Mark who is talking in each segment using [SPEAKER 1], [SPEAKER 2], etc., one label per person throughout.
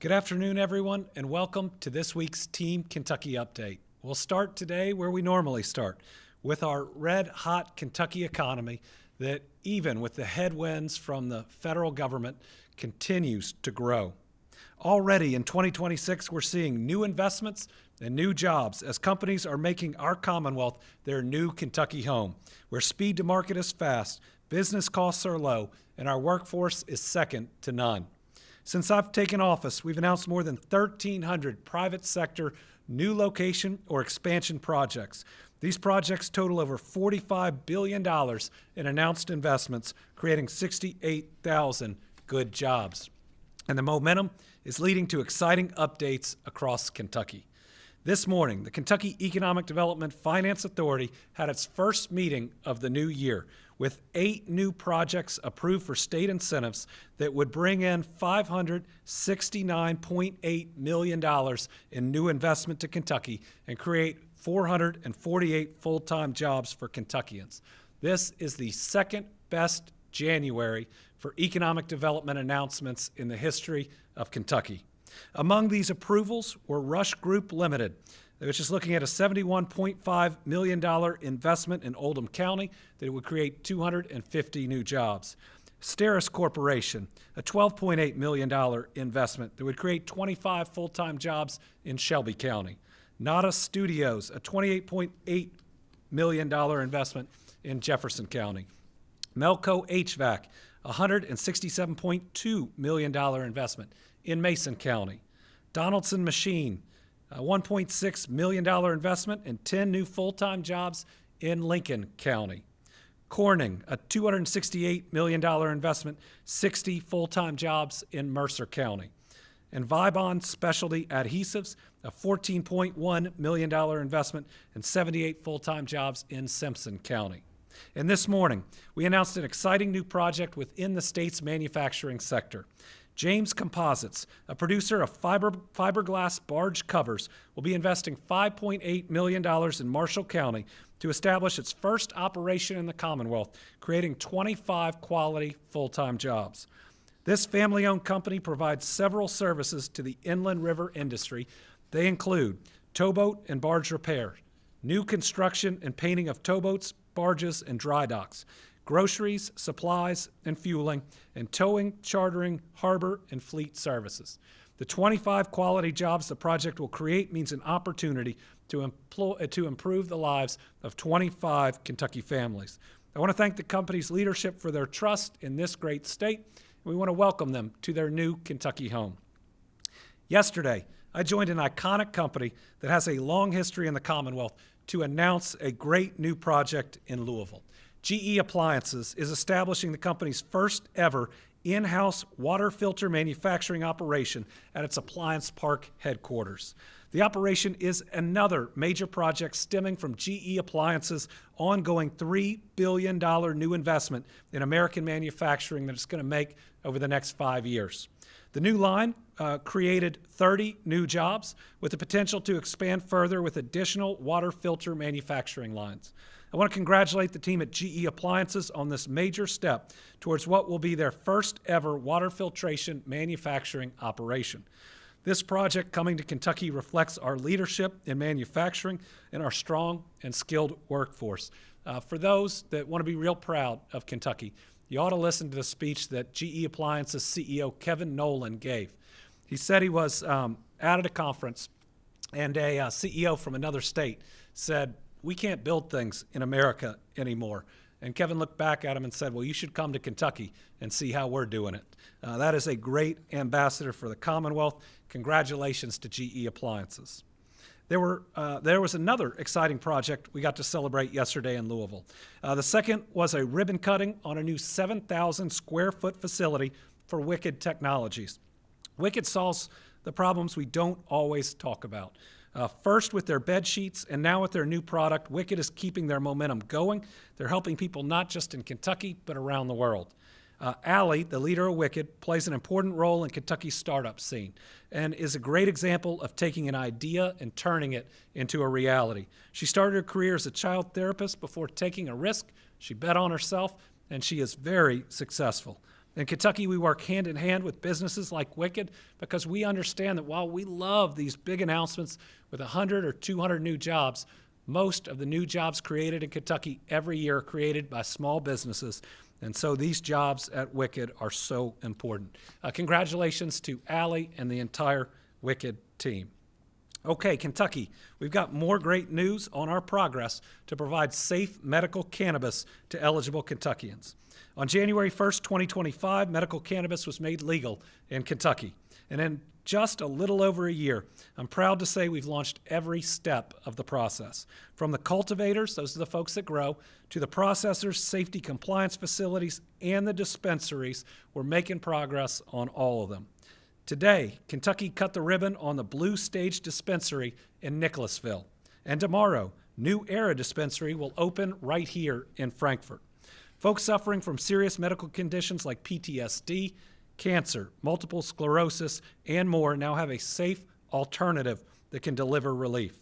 [SPEAKER 1] Good afternoon, everyone, and welcome to this week's Team Kentucky Update. We'll start today where we normally start, with our red-hot Kentucky economy that, even with the headwinds from the federal government, continues to grow. Already in 2026, we're seeing new investments and new jobs as companies are making our Commonwealth their new Kentucky home, where speed to market is fast, business costs are low, and our workforce is second to none. Since I've taken office, we've announced more than 1,300 private sector new location or expansion projects. These projects total over $45 billion in announced investments, creating 68,000 good jobs. And the momentum is leading to exciting updates across Kentucky. This morning, the Kentucky Economic Development Finance Authority had its first meeting of the new year, with 8 new projects approved for state incentives that would bring in $569.8 million in new investment to Kentucky and create 448 full-time jobs for Kentuckians. This is the second best January for economic development announcements in the history of Kentucky. Among these approvals were Rush Group Limited, which is looking at a $71.5 million investment in Oldham County that would create 250 new jobs. Steris Corporation, a $12.8 million investment that would create 25 full-time jobs in Shelby County. Nada Studios, a $28.8 million investment in Jefferson County. Melco HVAC, a $167.2 million investment in Mason County. Donaldson Machine, a $1.6 million investment and 10 new full-time jobs in Lincoln County. Corning, a $268 million investment, 60 full-time jobs in Mercer County. And Vibon Specialty Adhesives, a $14.1 million investment and 78 full-time jobs in Simpson County. And this morning, we announced an exciting new project within the state's manufacturing sector. James Composites, a producer of fiberglass barge covers, will be investing $5.8 million in Marshall County to establish its first operation in the Commonwealth, creating 25 quality full-time jobs. This family-owned company provides several services to the inland river industry. They include towboat and barge repair, new construction and painting of towboats, barges, and dry docks, groceries, supplies, and fueling, and towing, chartering, harbor, and fleet services. The 25 quality jobs the project will create means an opportunity to improve the lives of 25 Kentucky families. I want to thank the company's leadership for their trust in this great state, and we want to welcome them to their new Kentucky home. Yesterday, I joined an iconic company that has a long history in the Commonwealth to announce a great new project in Louisville. GE Appliances is establishing the company's first ever in-house water filter manufacturing operation at its Appliance Park headquarters. The operation is another major project stemming from GE Appliances' ongoing $3 billion new investment in American manufacturing that it's going to make over the next 5 years. The new line created 30 new jobs with the potential to expand further with additional water filter manufacturing lines. I want to congratulate the team at GE Appliances on this major step towards what will be their first ever water filtration manufacturing operation. This project coming to Kentucky reflects our leadership in manufacturing and our strong and skilled workforce. For those that want to be real proud of Kentucky, you ought to listen to the speech that GE Appliances CEO Kevin Nolan gave. He said he was out at a conference and a CEO from another state said, "We can't build things in America anymore." And Kevin looked back at him and said, "Well, you should come to Kentucky and see how we're doing it." That is a great ambassador for the Commonwealth. Congratulations to GE Appliances. There was another exciting project we got to celebrate yesterday in Louisville. The second was a ribbon cutting on a new 7,000 square foot facility for Wicked Technologies. Wicked solves the problems we don't always talk about. First with their bed sheets and now with their new product, Wicked is keeping their momentum going. They're helping people not just in Kentucky, but around the world. Allie, the leader of Wicked, plays an important role in Kentucky's startup scene and is a great example of taking an idea and turning it into a reality. She started her career as a child therapist before taking a risk. She bet on herself, and she is very successful. In Kentucky, we work hand in hand with businesses like Wicked because we understand that while we love these big announcements with 100 or 200 new jobs, most of the new jobs created in Kentucky every year are created by small businesses. And so these jobs at Wicked are so important. Congratulations to Allie and the entire Wicked team. Okay, Kentucky, we've got more great news on our progress to provide safe medical cannabis to eligible Kentuckians. On January 1st, 2025, medical cannabis was made legal in Kentucky. And in just a little over a year, I'm proud to say we've launched every step of the process. From the cultivators, those are the folks that grow, to the processors, safety compliance facilities, and the dispensaries, we're making progress on all of them. Today, Kentucky cut the ribbon on the Blue Stage Dispensary in Nicholasville. And tomorrow, New Era Dispensary will open right here in Frankfort. Folks suffering from serious medical conditions like PTSD, cancer, multiple sclerosis, and more now have a safe alternative that can deliver relief.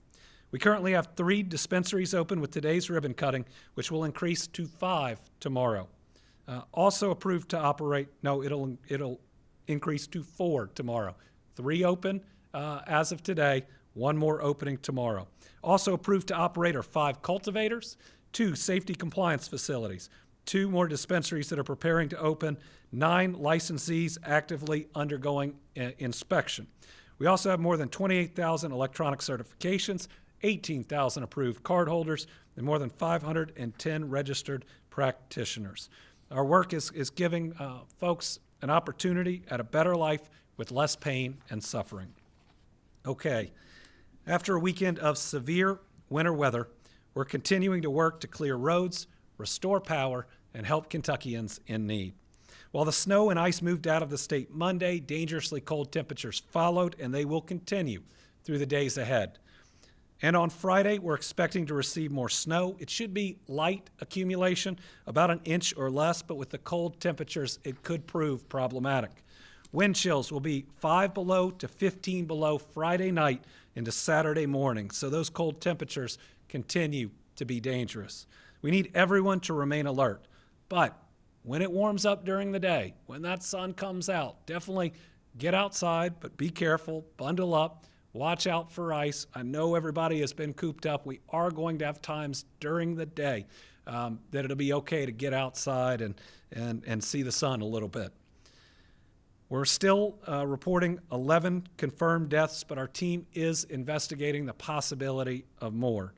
[SPEAKER 1] We currently have 3 dispensaries open with today's ribbon cutting, which will increase to 5 tomorrow. Also approved to operate, it'll increase to 4 tomorrow. 3 open as of today, 1 more opening tomorrow. Also approved to operate are 5 cultivators, 2 safety compliance facilities, 2 more dispensaries that are preparing to open, 9 licensees actively undergoing inspection. We also have more than 28,000 electronic certifications, 18,000 approved cardholders, and more than 510 registered practitioners. Our work is giving folks an opportunity at a better life with less pain and suffering. Okay, after a weekend of severe winter weather, we're continuing to work to clear roads, restore power, and help Kentuckians in need. While the snow and ice moved out of the state Monday, dangerously cold temperatures followed, and they will continue through the days ahead. And on Friday, we're expecting to receive more snow. It should be light accumulation, about an inch or less, but with the cold temperatures, it could prove problematic. Wind chills will be 5 below to 15 below Friday night into Saturday morning, so those cold temperatures continue to be dangerous. We need everyone to remain alert, but when it warms up during the day, when that sun comes out, definitely get outside, but be careful, bundle up. Watch out for ice. I know everybody has been cooped up. We are going to have times during the day that it'll be okay to get outside and see the sun a little bit. We're still reporting 11 confirmed deaths, but our team is investigating the possibility of more.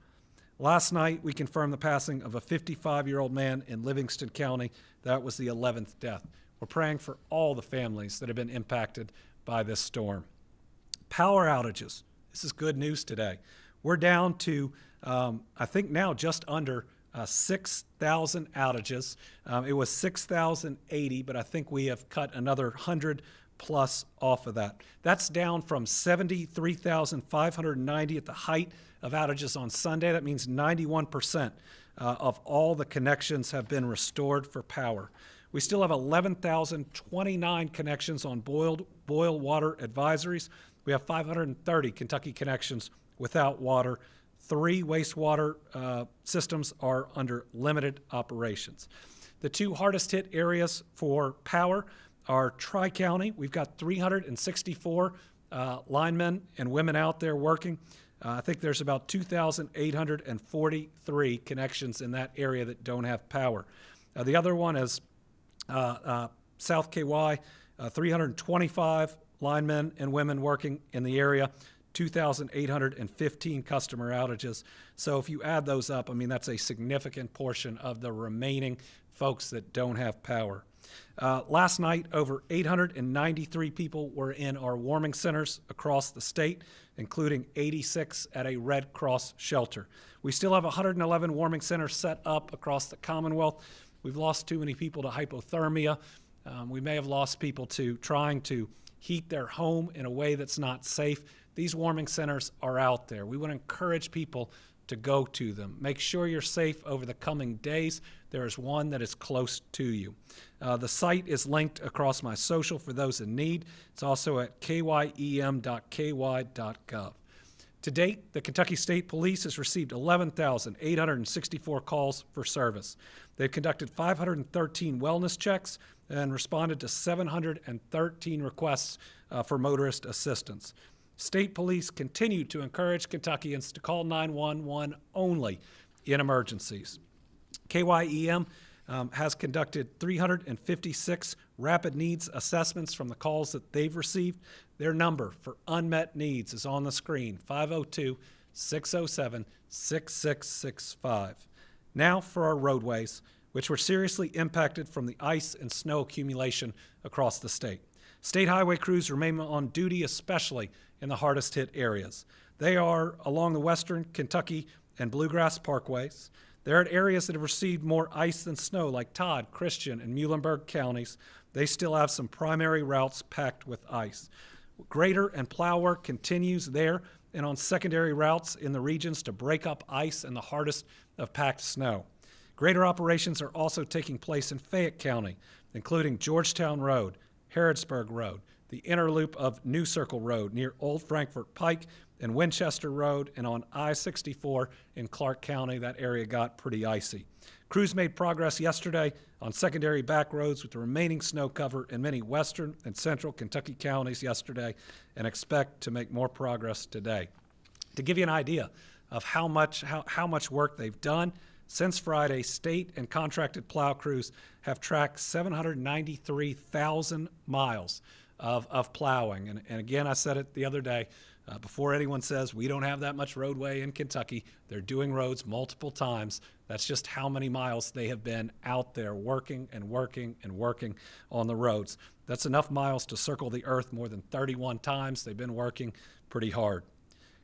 [SPEAKER 1] Last night, we confirmed the passing of a 55-year-old man in Livingston County. That was the 11th death. We're praying for all the families that have been impacted by this storm. Power outages. This is good news today. We're down to, I think now just under 6,000 outages. It was 6,080, but I think we have cut another 100 plus off of that. That's down from 73,590 at the height of outages on Sunday. That means 91% of all the connections have been restored for power. We still have 11,029 connections on boil water advisories. We have 530 Kentucky connections without water. 3 wastewater systems are under limited operations. The 2 hardest hit areas for power are Tri-County. We've got 364 linemen and women out there working. I think there's about 2,843 connections in that area that don't have power. The other one is South KY, 325 linemen and women working in the area, 2,815 customer outages. So if you add those up, I mean, that's a significant portion of the remaining folks that don't have power. Last night, over 893 people were in our warming centers across the state, including 86 at a Red Cross shelter. We still have 111 warming centers set up across the Commonwealth. We've lost too many people to hypothermia. We may have lost people to trying to heat their home in a way that's not safe. These warming centers are out there. We want to encourage people to go to them. Make sure you're safe over the coming days. There is one that is close to you. The site is linked across my social for those in need. It's also at kym.ky.gov. To date, the Kentucky State Police has received 11,864 calls for service. They've conducted 513 wellness checks and responded to 713 requests for motorist assistance. State Police continue to encourage Kentuckians to call 911 only in emergencies. KYEM has conducted 356 rapid needs assessments from the calls that they've received. Their number for unmet needs is on the screen, 502-607-6665. Now for our roadways, which were seriously impacted from the ice and snow accumulation across the state. State highway crews remain on duty, especially in the hardest hit areas. They are along the western Kentucky and Bluegrass Parkways. They're at areas that have received more ice than snow, like Todd, Christian, and Muhlenberg counties. They still have some primary routes packed with ice. Grader and plow work continues there and on secondary routes in the regions to break up ice and the hardest of packed snow. Grader operations are also taking place in Fayette County, including Georgetown Road, Harrodsburg Road, the inner loop of New Circle Road near Old Frankfort Pike, and Winchester Road, and on I-64 in Clark County. That area got pretty icy. Crews made progress yesterday on secondary back roads with the remaining snow cover in many western and central Kentucky counties yesterday, and expect to make more progress today. To give you an idea of how much work they've done, since Friday, state and contracted plow crews have tracked 793,000 miles of plowing. And again, I said it the other day, before anyone says we don't have that much roadway in Kentucky, they're doing roads multiple times. That's just how many miles they have been out there working and working and working on the roads. That's enough miles to circle the earth more than 31 times. They've been working pretty hard.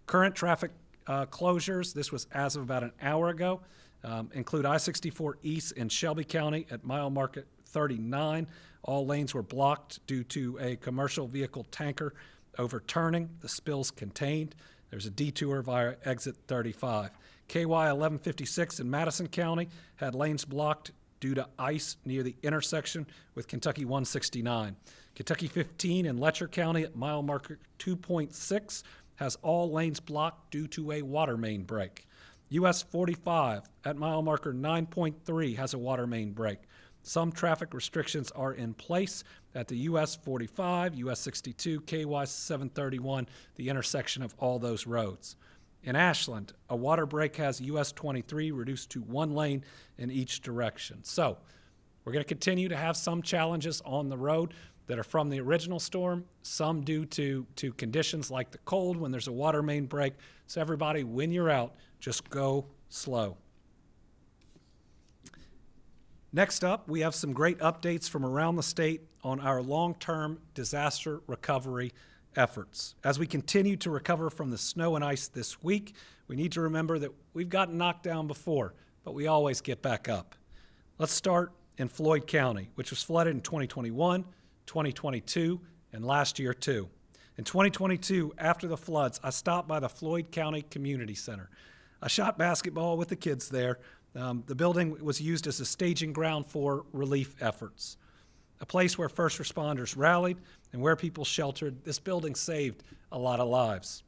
[SPEAKER 1] Current traffic closures, this was as of about an hour ago, include I-64 East in Shelby County at mile marker 39. All lanes were blocked due to a commercial vehicle tanker overturning. The spill's contained. There's a detour via exit 35. KY 1156 in Madison County had lanes blocked due to ice near the intersection with Kentucky 169. Kentucky 15 in Letcher County at mile marker 2.6 has all lanes blocked due to a water main break. US 45 at mile marker 9.3 has a water main break. Some traffic restrictions are in place at the US 45, US 62, KY 731, the intersection of all those roads. In Ashland, a water break has US 23 reduced to one lane in each direction. So we're going to continue to have some challenges on the road that are from the original storm, some due to conditions like the cold when there's a water main break. So everybody, when you're out, just go slow. Next up, we have some great updates from around the state on our long-term disaster recovery efforts. As we continue to recover from the snow and ice this week, we need to remember that we've gotten knocked down before, but we always get back up. Let's start in Floyd County, which was flooded in 2021, 2022, and last year too. In 2022, after the floods, I stopped by the Floyd County Community Center. I shot basketball with the kids there. The building was used as a staging ground for relief efforts, a place where first responders rallied and where people sheltered. This building saved a lot of lives.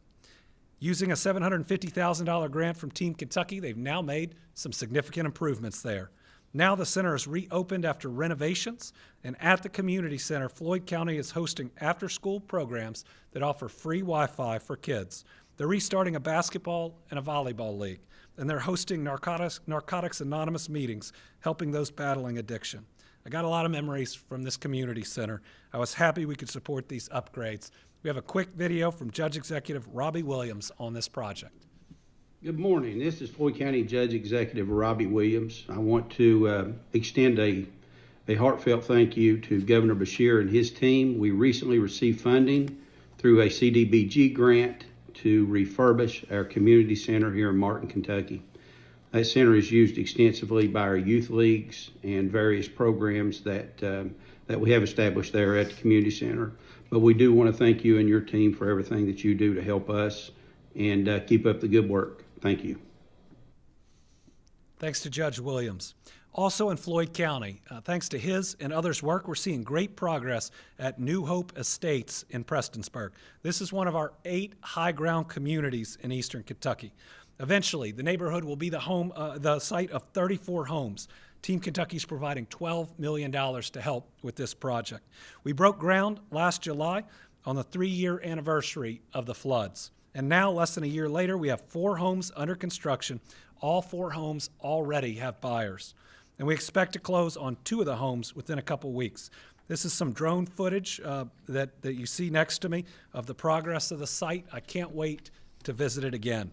[SPEAKER 1] Using a $750,000 grant from Team Kentucky, they've now made some significant improvements there. Now the center is reopened after renovations, and at the community center, Floyd County is hosting after-school programs that offer free Wi-Fi for kids. They're restarting a basketball and a volleyball league, and they're hosting Narcotics Anonymous meetings, helping those battling addiction. I got a lot of memories from this community center. I was happy we could support these upgrades. We have a quick video from Judge Executive Robbie Williams on this project.
[SPEAKER 2] Good morning. This is Floyd County Judge Executive Robbie Williams. I want to extend a heartfelt thank you to Governor Beshear and his team. We recently received funding through a CDBG grant to refurbish our community center here in Martin, Kentucky. That center is used extensively by our youth leagues and various programs that we have established there at the community center. But we do want to thank you and your team for everything that you do to help us, and keep up the good work. Thank you.
[SPEAKER 1] Thanks to Judge Williams. Also in Floyd County, thanks to his and others' work, we're seeing great progress at New Hope Estates in Prestonsburg. This is one of our 8 high-ground communities in eastern Kentucky. Eventually, the neighborhood will be the site of 34 homes. Team Kentucky is providing $12 million to help with this project. We broke ground last July on the 3-year anniversary of the floods. And now, less than a year later, we have 4 homes under construction. All 4 homes already have buyers. And we expect to close on 2 of the homes within a couple weeks. This is some drone footage that you see next to me of the progress of the site. I can't wait to visit it again.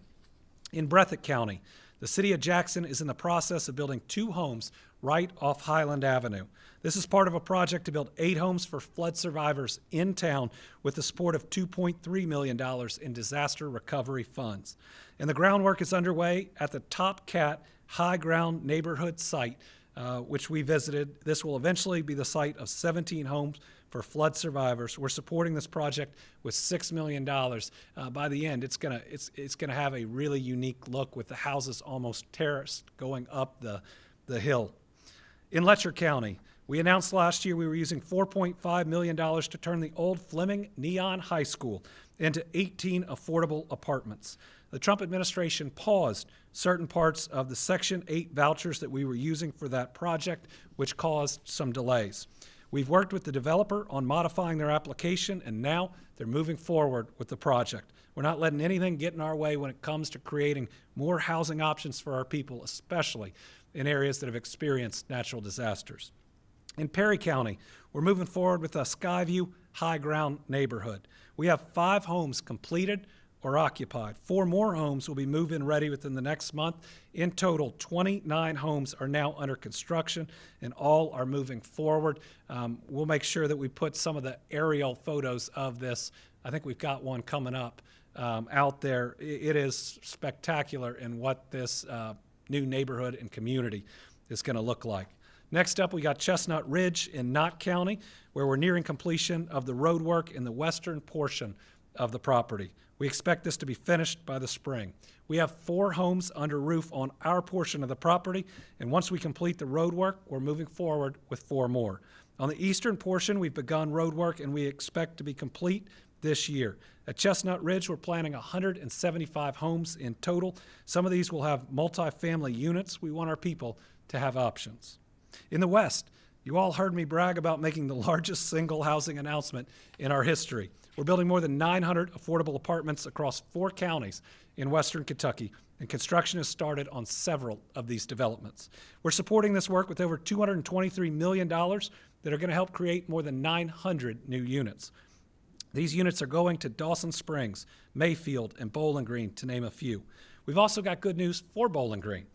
[SPEAKER 1] In Breathitt County, the city of Jackson is in the process of building 2 homes right off Highland Avenue. This is part of a project to build 8 homes for flood survivors in town with the support of $2.3 million in disaster recovery funds. And the groundwork is underway at the Top Cat High Ground neighborhood site, which we visited. This will eventually be the site of 17 homes for flood survivors. We're supporting this project with $6 million. By the end, it's gonna have a really unique look with the houses almost terraced going up the hill. In Letcher County, we announced last year we were using $4.5 million to turn the old Fleming Neon High School into 18 affordable apartments. The Trump administration paused certain parts of the Section 8 vouchers that we were using for that project, which caused some delays. We've worked with the developer on modifying their application, and now they're moving forward with the project. We're not letting anything get in our way when it comes to creating more housing options for our people, especially in areas that have experienced natural disasters. In Perry County, we're moving forward with the Skyview High Ground neighborhood. We have 5 homes completed or occupied. 4 more homes will be move-in ready within the next month. In total, 29 homes are now under construction, and all are moving forward. We'll make sure that we put some of the aerial photos of this. I think we've got one coming up out there. It is spectacular in what this new neighborhood and community is going to look like. Next up, we got Chestnut Ridge in Knott County, where we're nearing completion of the road work in the western portion of the property. We expect this to be finished by the spring. We have 4 homes under roof on our portion of the property, and once we complete the road work, we're moving forward with 4 more. On the eastern portion, we've begun road work, and we expect to be complete this year. At Chestnut Ridge, we're planning 175 homes in total. Some of these will have multifamily units. We want our people to have options. In the West, you all heard me brag about making the largest single housing announcement in our history. We're building more than 900 affordable apartments across 4 counties in western Kentucky, and construction has started on several of these developments. We're supporting this work with over $223 million that are going to help create more than 900 new units. These units are going to Dawson Springs, Mayfield, and Bowling Green, to name a few. We've also got good news for Bowling Green.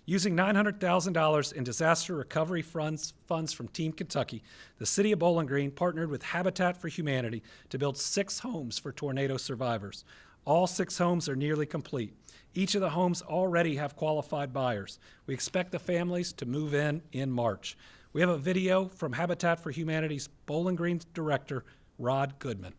[SPEAKER 1] Using $900,000 in disaster recovery funds from Team Kentucky, the city of Bowling Green partnered with Habitat for Humanity to build 6 homes for tornado survivors. All 6 homes are nearly complete. Each of the homes already have qualified buyers. We expect the families to move in March. We have a video from Habitat for Humanity's Bowling Green director, Rod Goodman.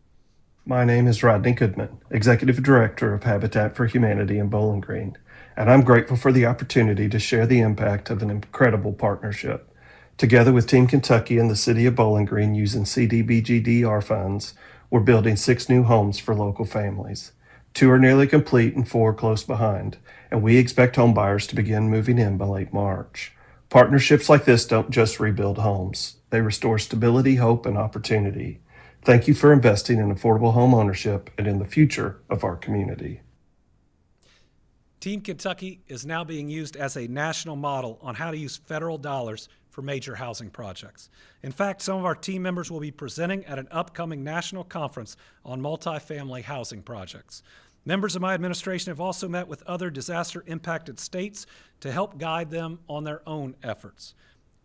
[SPEAKER 3] My name is Rodney Goodman, Executive Director of Habitat for Humanity in Bowling Green, and I'm grateful for the opportunity to share the impact of an incredible partnership. Together with Team Kentucky and the City of Bowling Green, using CDBG-DR funds, we're building 6 new homes for local families. 2 are nearly complete and 4 close behind, and we expect home buyers to begin moving in by late March. Partnerships like this don't just rebuild homes. They restore stability, hope, and opportunity. Thank you for investing in affordable home ownership and in the future of our community.
[SPEAKER 1] Team Kentucky is now being used as a national model on how to use federal dollars for major housing projects. In fact, some of our team members will be presenting at an upcoming national conference on multifamily housing projects. Members of my administration have also met with other disaster-impacted states to help guide them on their own efforts.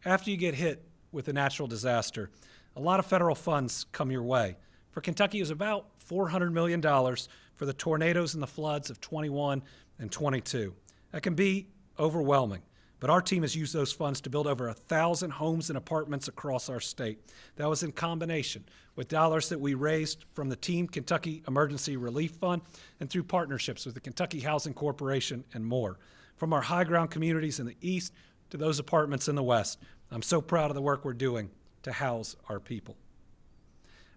[SPEAKER 1] After you get hit with a natural disaster, a lot of federal funds come your way. For Kentucky, it was about $400 million for the tornadoes and the floods of 21 and 22. That can be overwhelming, but our team has used those funds to build over 1,000 homes and apartments across our state. That was in combination with dollars that we raised from the Team Kentucky Emergency Relief Fund and through partnerships with the Kentucky Housing Corporation and more. From our high ground communities in the east to those apartments in the West. I'm so proud of the work we're doing to house our people.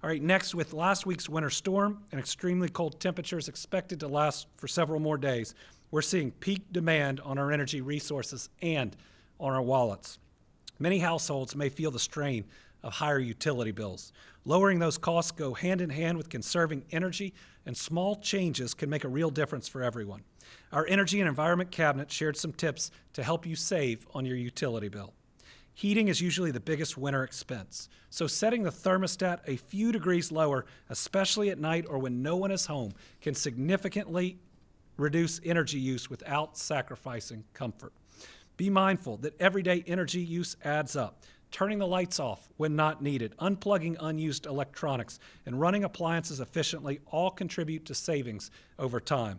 [SPEAKER 1] All right, next, with last week's winter storm and extremely cold temperatures expected to last for several more days, we're seeing peak demand on our energy resources and on our wallets. Many households may feel the strain of higher utility bills. Lowering those costs go hand in hand with conserving energy, and small changes can make a real difference for everyone. Our Energy and Environment Cabinet shared some tips to help you save on your utility bill. Heating is usually the biggest winter expense, so setting the thermostat a few degrees lower, especially at night or when no one is home, can significantly reduce energy use without sacrificing comfort. Be mindful that everyday energy use adds up. Turning the lights off when not needed, unplugging unused electronics, and running appliances efficiently all contribute to savings over time.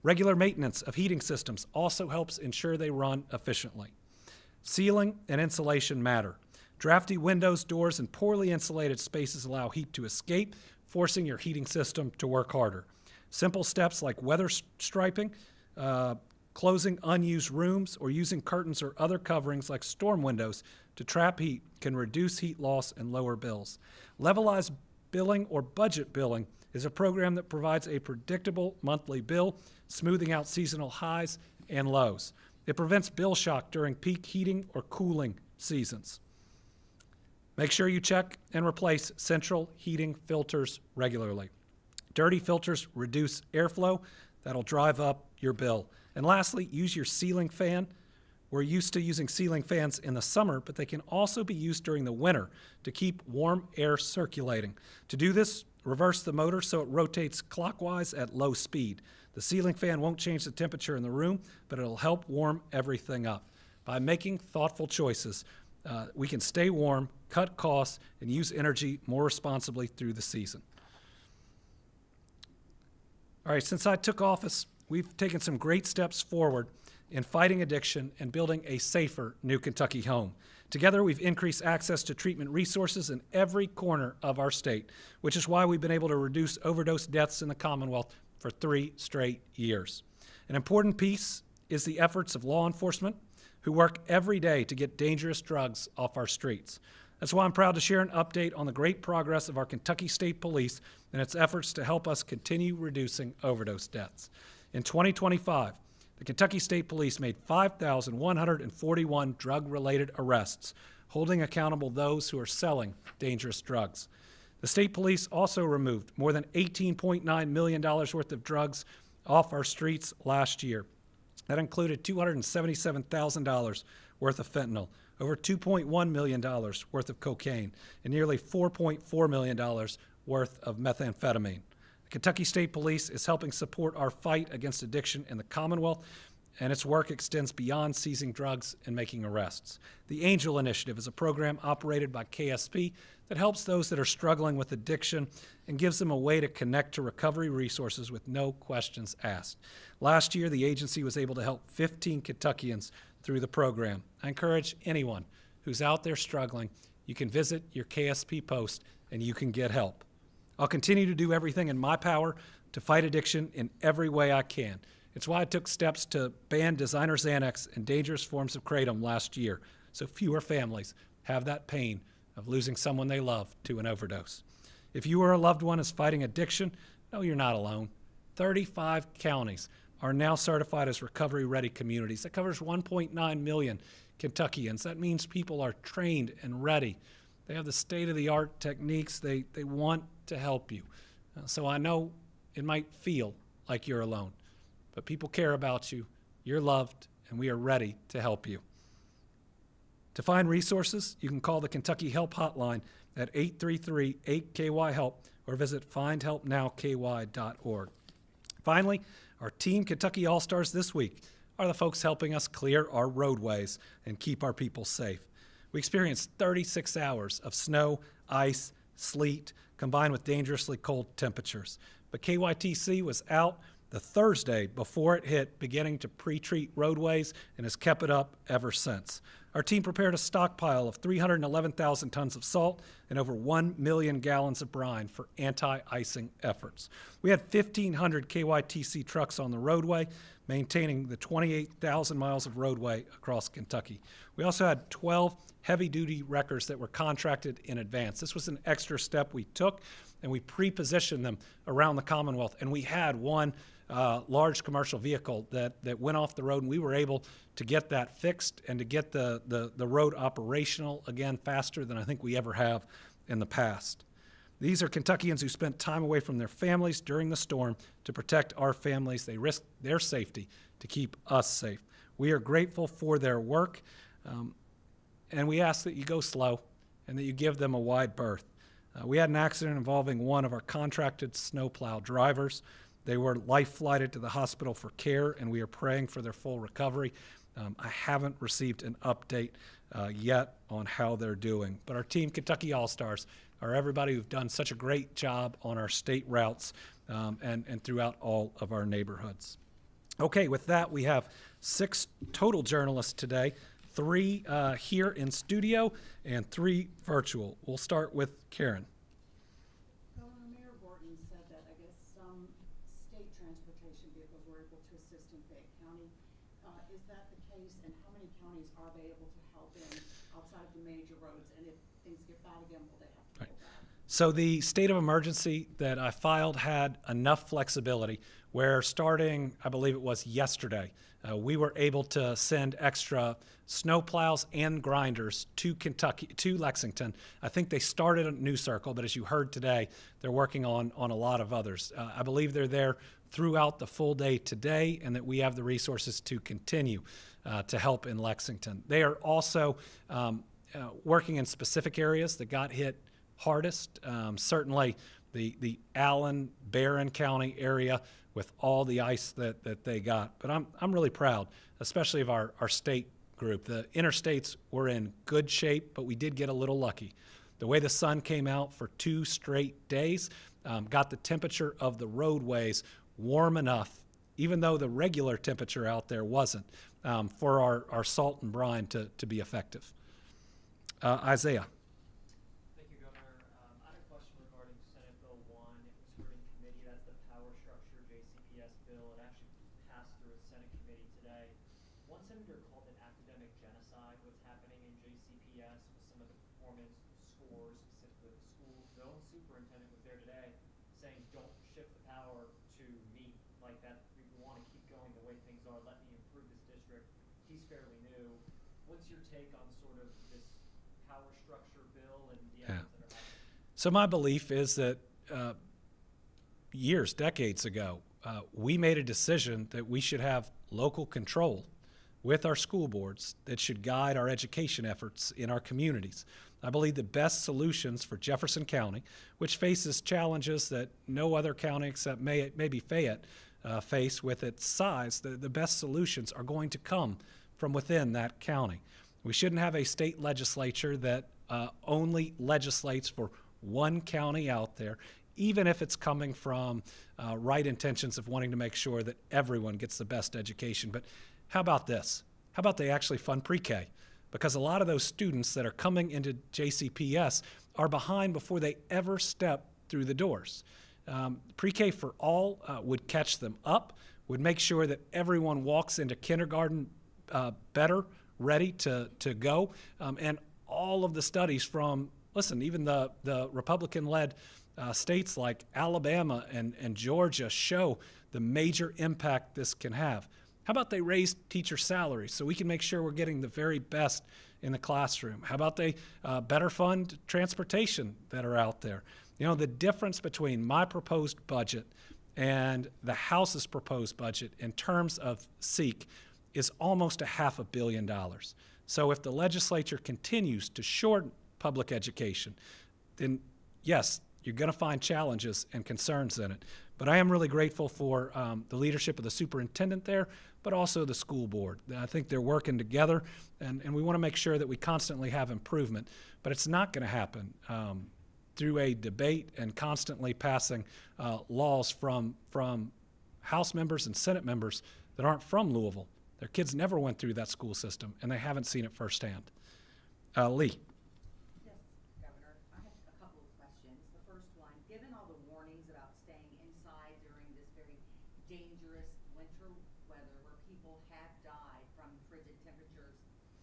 [SPEAKER 1] Regular maintenance of heating systems also helps ensure they run efficiently. Sealing and insulation matter. Drafty windows, doors, and poorly insulated spaces allow heat to escape, forcing your heating system to work harder. Simple steps like weather striping, closing unused rooms, or using curtains or other coverings like storm windows to trap heat can reduce heat loss and lower bills. Levelized billing or budget billing is a program that provides a predictable monthly bill, smoothing out seasonal highs and lows. It prevents bill shock during peak heating or cooling seasons. Make sure you check and replace central heating filters regularly. Dirty filters reduce airflow. That'll drive up your bill. And lastly, use your ceiling fan. We're used to using ceiling fans in the summer, but they can also be used during the winter to keep warm air circulating. To do this, reverse the motor so it rotates clockwise at low speed. The ceiling fan won't change the temperature in the room, but it'll help warm everything up. By making thoughtful choices, we can stay warm, cut costs, and use energy more responsibly through the season. All right, since I took office, we've taken some great steps forward in fighting addiction and building a safer New Kentucky home. Together, we've increased access to treatment resources in every corner of our state, which is why we've been able to reduce overdose deaths in the Commonwealth for 3 straight years. An important piece is the efforts of law enforcement who work every day to get dangerous drugs off our streets. That's why I'm proud to share an update on the great progress of our Kentucky State Police and its efforts to help us continue reducing overdose deaths. In 2025, the Kentucky State Police made 5,141 drug-related arrests, holding accountable those who are selling dangerous drugs. The state police also removed more than $18.9 million worth of drugs off our streets last year. That included $277,000 worth of fentanyl, over $2.1 million worth of cocaine, and nearly $4.4 million worth of methamphetamine. The Kentucky State Police is helping support our fight against addiction in the Commonwealth, and its work extends beyond seizing drugs and making arrests. The Angel Initiative is a program operated by KSP that helps those that are struggling with addiction and gives them a way to connect to recovery resources with no questions asked. Last year, the agency was able to help 15 Kentuckians through the program. I encourage anyone who's out there struggling, you can visit your KSP post and you can get help. I'll continue to do everything in my power to fight addiction in every way I can. It's why I took steps to ban designer Xanax and dangerous forms of kratom last year, so fewer families have that pain of losing someone they love to an overdose. If you or a loved one is fighting addiction, no, you're not alone. 35 counties are now certified as recovery-ready communities. That covers 1.9 million Kentuckians. That means people are trained and ready. They have the state-of-the-art techniques. They want to help you. So I know it might feel like you're alone, but people care about you, you're loved, and we are ready to help you. To find resources, you can call the Kentucky Help Hotline at 833-8KY-HELP or visit findhelpnowky.org. Finally, our Team Kentucky All-Stars this week are the folks helping us clear our roadways and keep our people safe. We experienced 36 hours of snow, ice, sleet, combined with dangerously cold temperatures. But KYTC was out the Thursday before it hit, beginning to pre-treat roadways and has kept it up ever since. Our team prepared a stockpile of 311,000 tons of salt and over 1 million gallons of brine for anti-icing efforts. We had 1,500 KYTC trucks on the roadway, maintaining the 28,000 miles of roadway across Kentucky. We also had 12 heavy-duty wreckers that were contracted in advance. This was an extra step we took, and we pre-positioned them around the Commonwealth. And we had one large commercial vehicle that went off the road, and we were able to get that fixed and to get the road operational again faster than I think we ever have in the past. These are Kentuckians who spent time away from their families during the storm to protect our families. They risked their safety to keep us safe. We are grateful for their work, and we ask that you go slow and that you give them a wide berth. We had an accident involving one of our contracted snowplow drivers. They were life-flighted to the hospital for care, and we are praying for their full recovery. I haven't received an update yet on how they're doing. But our team, Kentucky All-Stars, are everybody who've done such a great job on our state routes and throughout all of our neighborhoods. Okay, with that, we have 6 total journalists today, 3 here in studio and 3 virtual. We'll start with Karen.
[SPEAKER 4] Mayor Borton said that I guess some state transportation vehicles were able to assist in Fayette County. Is that the case, and how many counties are they able to help in outside of the major roads? And if things get bad again, will they have to go back?
[SPEAKER 1] So the state of emergency that I filed had enough flexibility where starting, I believe it was yesterday, we were able to send extra snowplows and grinders to Kentucky, to Lexington. I think they started at New Circle, but as you heard today, they're working on a lot of others. I believe they're there throughout the full day today, and that we have the resources to continue to help in Lexington. They are also working in specific areas that got hit hardest. Certainly the Allen, Barron County area with all the ice that they got. But I'm really proud, especially of our state group. The interstates were in good shape, but we did get a little lucky. The way the sun came out for 2 straight days got the temperature of the roadways warm enough, even though the regular temperature out there wasn't, for our salt and brine to be effective. Isaiah.
[SPEAKER 5] Thank you, Governor. I had a question regarding Senate Bill 1. It was heard in committee. That's the power structure JCPS bill. It actually passed through a Senate committee today. One senator called it academic genocide, what's happening in JCPS with some of the performance scores, specifically the schools. The own superintendent was there today saying, don't shift the power to me like that. We want to keep going the way things are. Let me improve this district. He's fairly new. What's your take on sort of this power structure bill and the efforts that are happening?
[SPEAKER 1] So my belief is that decades ago, we made a decision that we should have local control with our school boards that should guide our education efforts in our communities. I believe the best solutions for Jefferson County, which faces challenges that no other county except maybe Fayette face with its size, the best solutions are going to come from within that county. We shouldn't have a state legislature that only legislates for one county out there, even if it's coming from right intentions of wanting to make sure that everyone gets the best education. But how about this? How about they actually fund pre-K? Because a lot of those students that are coming into JCPS are behind before they ever step through the doors. Pre-K for all would catch them up, would make sure that everyone walks into kindergarten better, ready to go. And all of the studies from, listen, even the Republican-led states like Alabama and Georgia show the major impact this can have. How about they raise teacher salaries so we can make sure we're getting the very best in the classroom? How about they better fund transportation that are out there? You know, the difference between my proposed budget and the House's proposed budget in terms of SEEK is almost $500 million. So if the legislature continues to shorten public education, then yes, you're going to find challenges and concerns in it. But I am really grateful for the leadership of the superintendent there, but also the school board. I think they're working together, and we want to make sure that we constantly have improvement. But it's not going to happen through a debate and constantly passing laws from House members and Senate members that aren't from Louisville. Their kids never went through that school system, and they haven't seen it firsthand. Lee.
[SPEAKER 6] Yes, Governor. I have a couple of questions. The first one, given all the warnings about staying inside during this very dangerous winter weather where people have died from frigid temperatures,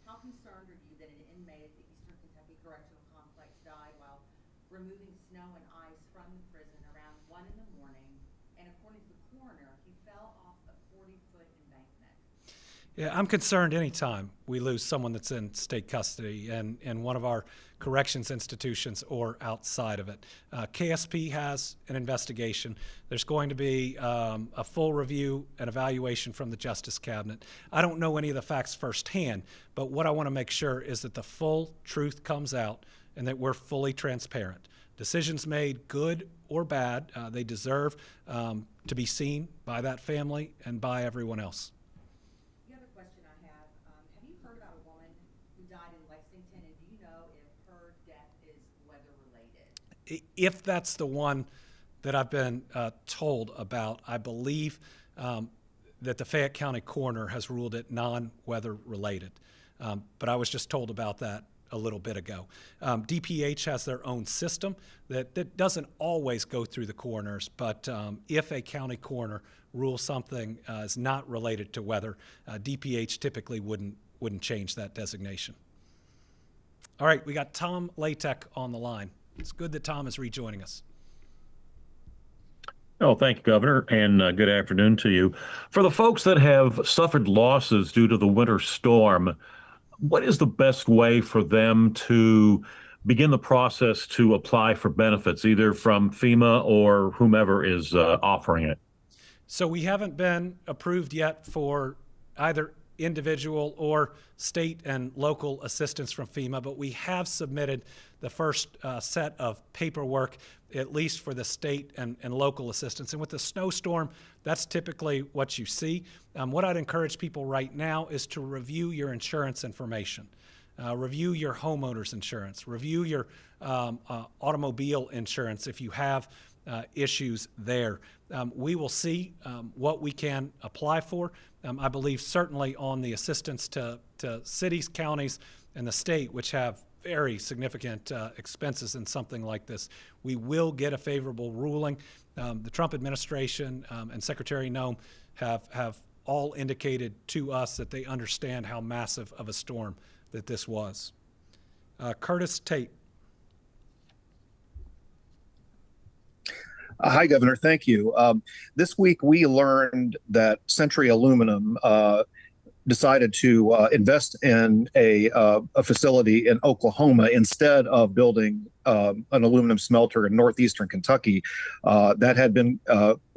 [SPEAKER 6] how concerned are you that an inmate at the Eastern Kentucky Correctional Complex died while removing snow and ice from the prison around 1 in the morning? And according to the coroner, he fell off a 40-foot embankment.
[SPEAKER 1] Yeah, I'm concerned anytime we lose someone that's in state custody in one of our corrections institutions or outside of it. KSP has an investigation. There's going to be a full review and evaluation from the Justice Cabinet. I don't know any of the facts firsthand, but what I want to make sure is that the full truth comes out and that we're fully transparent. Decisions made, good or bad, they deserve to be seen by that family and by everyone else.
[SPEAKER 6] The other question I have you heard about a woman who died in Lexington, and do you know if her death is weather-related?
[SPEAKER 1] If that's the one that I've been told about, I believe that the Fayette County coroner has ruled it non-weather related. But I was just told about that a little bit ago. DPH has their own system that doesn't always go through the coroners, but if a county coroner rules something is not related to weather, DPH typically wouldn't change that designation. All right, we got Tom Latek on the line. It's good that Tom is rejoining us.
[SPEAKER 7] Oh, thank you, Governor, and good afternoon to you. For the folks that have suffered losses due to the winter storm, what is the best way for them to begin the process to apply for benefits, either from FEMA or whomever is offering it?
[SPEAKER 1] So we haven't been approved yet for either individual or state and local assistance from FEMA, but we have submitted the first set of paperwork, at least for the state and local assistance. And with the snowstorm, that's typically what you see. What I'd encourage people right now is to review your insurance information. Review your homeowner's insurance. Review your automobile insurance if you have issues there. We will see what we can apply for. I believe certainly on the assistance to cities, counties, and the state, which have very significant expenses in something like this, we will get a favorable ruling. The Trump administration and Secretary Noem have all indicated to us that they understand how massive of a storm that this was. Curtis Tate.
[SPEAKER 8] Hi, Governor. Thank you. This week, we learned that Century Aluminum decided to invest in a facility in Oklahoma instead of building an aluminum smelter in northeastern Kentucky. That had been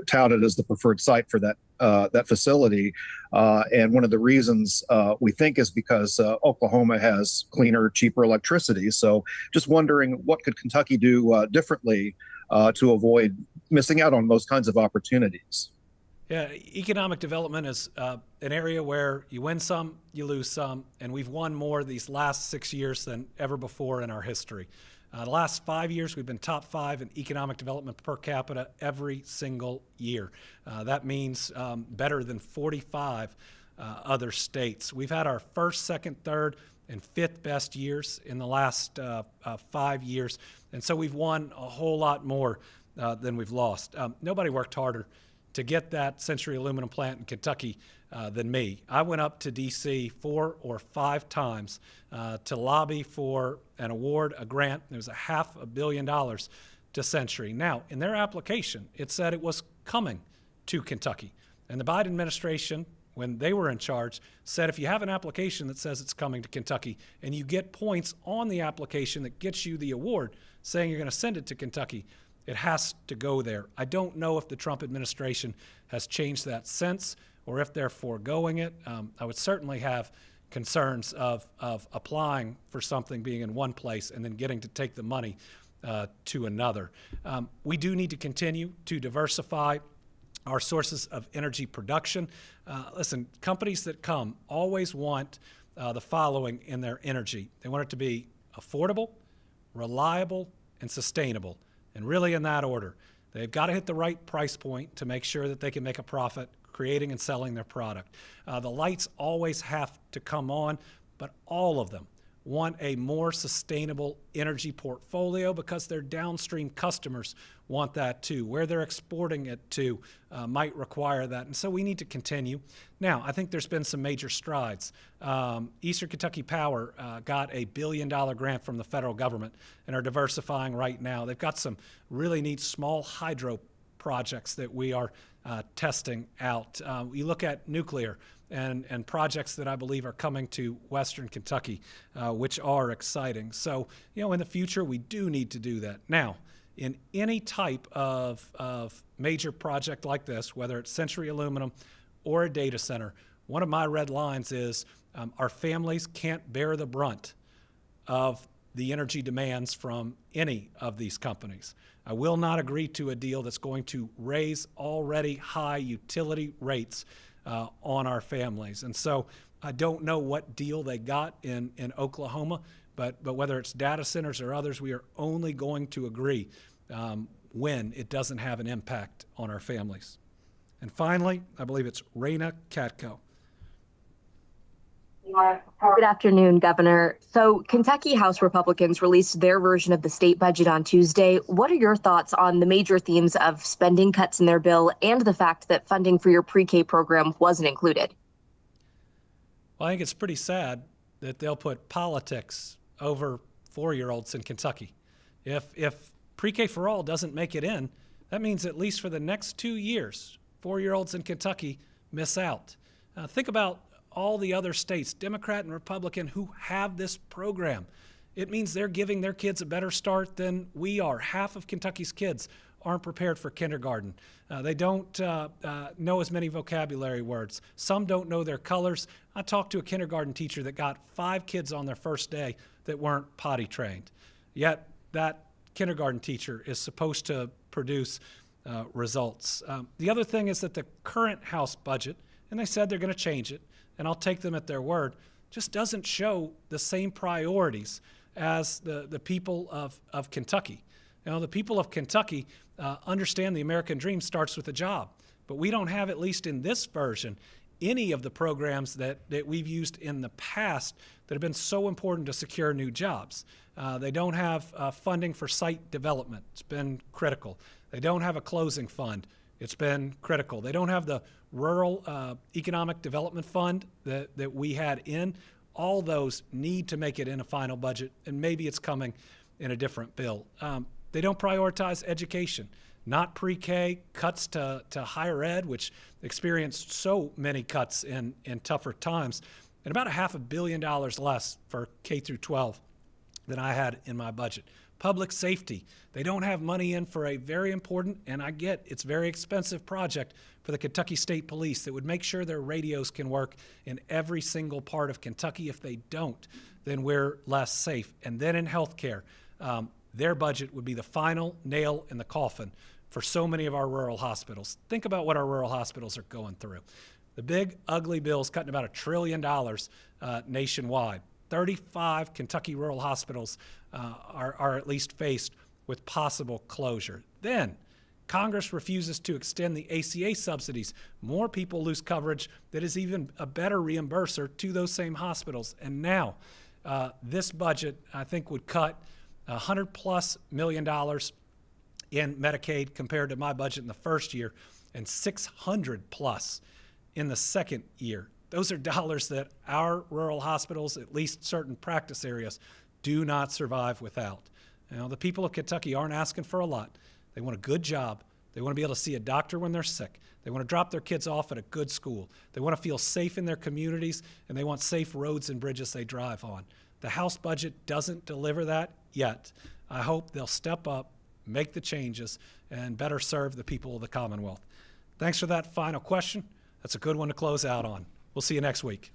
[SPEAKER 8] touted as the preferred site for that facility. And one of the reasons we think is because Oklahoma has cleaner, cheaper electricity. So just wondering, what could Kentucky do differently to avoid missing out on those kinds of opportunities?
[SPEAKER 1] Yeah, economic development is an area where you win some, you lose some, and we've won more these last 6 years than ever before in our history. The last 5 years, we've been top 5 in economic development per capita every single year. That means better than 45 other states. We've had our first, second, third, and fifth best years in the last 5 years, and so we've won a whole lot more than we've lost. Nobody worked harder to get that Century Aluminum plant in Kentucky than me. I went up to D.C. 4 or 5 times to lobby for an award, a grant. There was $500 million to Century. Now, in their application, it said it was coming to Kentucky. And the Biden administration, when they were in charge, said if you have an application that says it's coming to Kentucky and you get points on the application that gets you the award saying you're going to send it to Kentucky, it has to go there. I don't know if the Trump administration has changed that since or if they're foregoing it. I would certainly have concerns of applying for something being in one place and then getting to take the money to another. We do need to continue to diversify our sources of energy production. Listen, companies that come always want the following in their energy. They want it to be affordable, reliable, and sustainable. And really in that order. They've got to hit the right price point to make sure that they can make a profit creating and selling their product. The lights always have to come on, but all of them want a more sustainable energy portfolio because their downstream customers want that too. Where they're exporting it to might require that. And so we need to continue. Now, I think there's been some major strides. Eastern Kentucky Power got a $1 billion grant from the federal government and are diversifying right now. They've got some really neat small hydro projects that we are testing out. We look at nuclear and projects that I believe are coming to Western Kentucky, which are exciting. So, in the future, we do need to do that. Now, in any type of major project like this, whether it's Century Aluminum or a data center, one of my red lines is our families can't bear the brunt of the energy demands from any of these companies. I will not agree to a deal that's going to raise already high utility rates on our families. And so I don't know what deal they got in Oklahoma, but whether it's data centers or others, we are only going to agree when it doesn't have an impact on our families. And finally, I believe it's Raina Katko.
[SPEAKER 9] Good afternoon, Governor. So Kentucky House Republicans released their version of the state budget on Tuesday. What are your thoughts on the major themes of spending cuts in their bill and the fact that funding for your pre-K program wasn't included?
[SPEAKER 1] Well, I think it's pretty sad that they'll put politics over 4-year-olds in Kentucky. If pre-K for all doesn't make it in, that means at least for the next 2 years, 4-year-olds in Kentucky miss out. Think about all the other states, Democrat and Republican, who have this program. It means they're giving their kids a better start than we are. Half of Kentucky's kids aren't prepared for kindergarten. They don't know as many vocabulary words. Some don't know their colors. I talked to a kindergarten teacher that got 5 kids on their first day that weren't potty trained. Yet that kindergarten teacher is supposed to produce results. The other thing is that the current House budget, and they said they're going to change it, and I'll take them at their word, just doesn't show the same priorities as the people of Kentucky. The people of Kentucky understand the American dream starts with a job, but we don't have, at least in this version, any of the programs that we've used in the past that have been so important to secure new jobs. They don't have funding for site development. It's been critical. They don't have a closing fund. It's been critical. They don't have the Rural Economic Development Fund that we had in. All those need to make it in a final budget, and maybe it's coming in a different bill. They don't prioritize education, not pre-K, cuts to higher ed, which experienced so many cuts in tougher times, and about $500 million less for K through 12 than I had in my budget. Public safety, they don't have money in for a very important, and I get it's very expensive project for the Kentucky State Police that would make sure their radios can work in every single part of Kentucky. If they don't, then we're less safe. And then in healthcare, their budget would be the final nail in the coffin for so many of our rural hospitals. Think about what our rural hospitals are going through. The big, ugly bill's cutting about $1 trillion nationwide. 35 Kentucky rural hospitals are at least faced with possible closure. Then Congress refuses to extend the ACA subsidies. More people lose coverage that is even a better reimburser to those same hospitals. And now this budget, I think, would cut $100+ million in Medicaid compared to my budget in the first year, and $600+ in the second year. Those are dollars that our rural hospitals, at least certain practice areas, do not survive without. The people of Kentucky aren't asking for a lot. They want a good job. They want to be able to see a doctor when they're sick. They want to drop their kids off at a good school. They want to feel safe in their communities, and they want safe roads and bridges they drive on. The House budget doesn't deliver that yet. I hope they'll step up, make the changes, and better serve the people of the Commonwealth. Thanks for that final question. That's a good one to close out on. We'll see you next week.